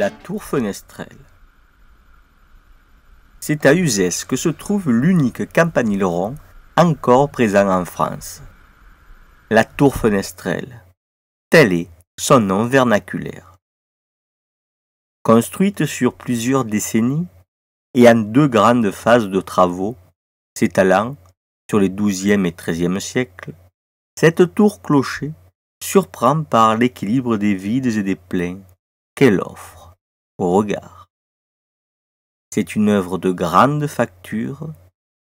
La tour fenestrelle. C'est à Uzès que se trouve l'unique campanile rond encore présent en France. La tour fenestrelle. Tel est son nom vernaculaire. Construite sur plusieurs décennies et en deux grandes phases de travaux, s'étalant sur les XIIe et XIIIe siècles, cette tour-clocher surprend par l'équilibre des vides et des pleins qu'elle offre au regard. C'est une œuvre de grande facture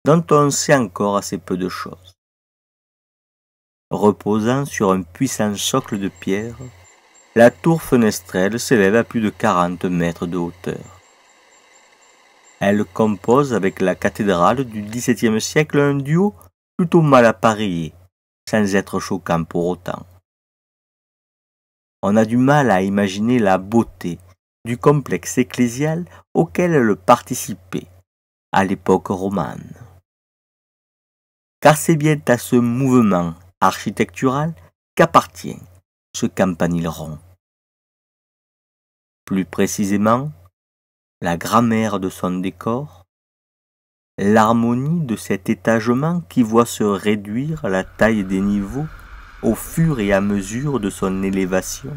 dont on sait encore assez peu de choses. Reposant sur un puissant socle de pierre, la tour fenestrelle s'élève à plus de 40 mètres de hauteur. Elle compose avec la cathédrale du XVIIe siècle un duo plutôt mal appareillé, sans être choquant pour autant. On a du mal à imaginer la beauté du complexe ecclésial auquel elle participait à l'époque romane. Car c'est bien à ce mouvement architectural qu'appartient ce campanile rond. Plus précisément, la grammaire de son décor, l'harmonie de cet étagement qui voit se réduire la taille des niveaux au fur et à mesure de son élévation,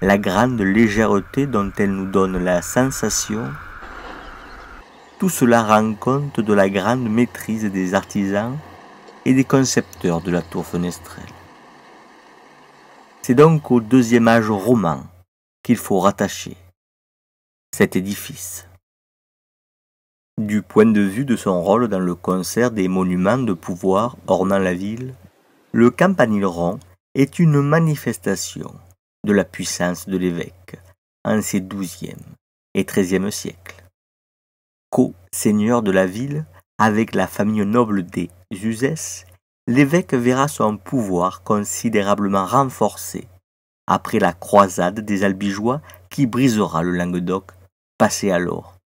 la grande légèreté dont elle nous donne la sensation, tout cela rend compte de la grande maîtrise des artisans et des concepteurs de la tour fenestrelle. C'est donc au deuxième âge roman qu'il faut rattacher cet édifice. Du point de vue de son rôle dans le concert des monuments de pouvoir ornant la ville, le campanile rond est une manifestation de la puissance de l'évêque en ces XIIe et XIIIe siècles. Co-seigneur de la ville avec la famille noble des Uzès, l'évêque verra son pouvoir considérablement renforcé après la croisade des Albigeois qui brisera le Languedoc, passé alors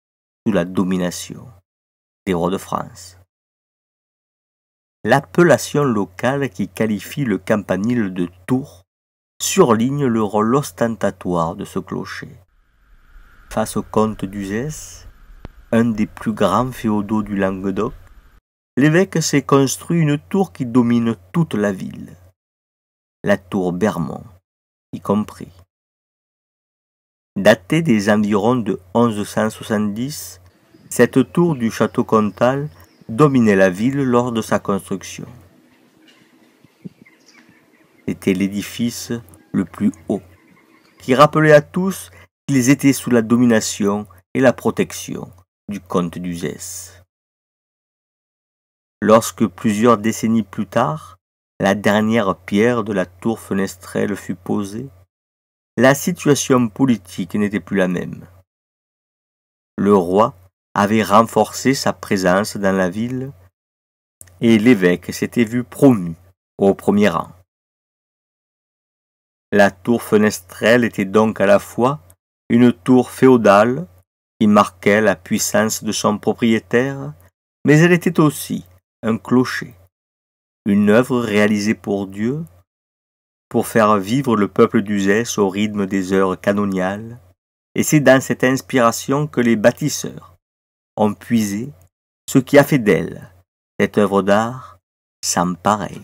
sous la domination des rois de France. L'appellation locale qui qualifie le campanile de tour surligne le rôle ostentatoire de ce clocher. Face au comte d'Uzès, un des plus grands féodaux du Languedoc, l'évêque s'est construit une tour qui domine toute la ville, la tour Bermond y compris. Datée des environs de 1170, cette tour du château comtal dominait la ville lors de sa construction. C'était l'édifice le plus haut, qui rappelait à tous qu'ils étaient sous la domination et la protection du comte d'Uzès. Lorsque plusieurs décennies plus tard, la dernière pierre de la tour fenestrelle fut posée, la situation politique n'était plus la même. Le roi avait renforcé sa présence dans la ville et l'évêque s'était vu promu au premier rang. La tour fenestrelle était donc à la fois une tour féodale qui marquait la puissance de son propriétaire, mais elle était aussi un clocher, une œuvre réalisée pour Dieu, pour faire vivre le peuple d'Uzès au rythme des heures canoniales, et c'est dans cette inspiration que les bâtisseurs ont puisé ce qui a fait d'elle cette œuvre d'art sans pareil.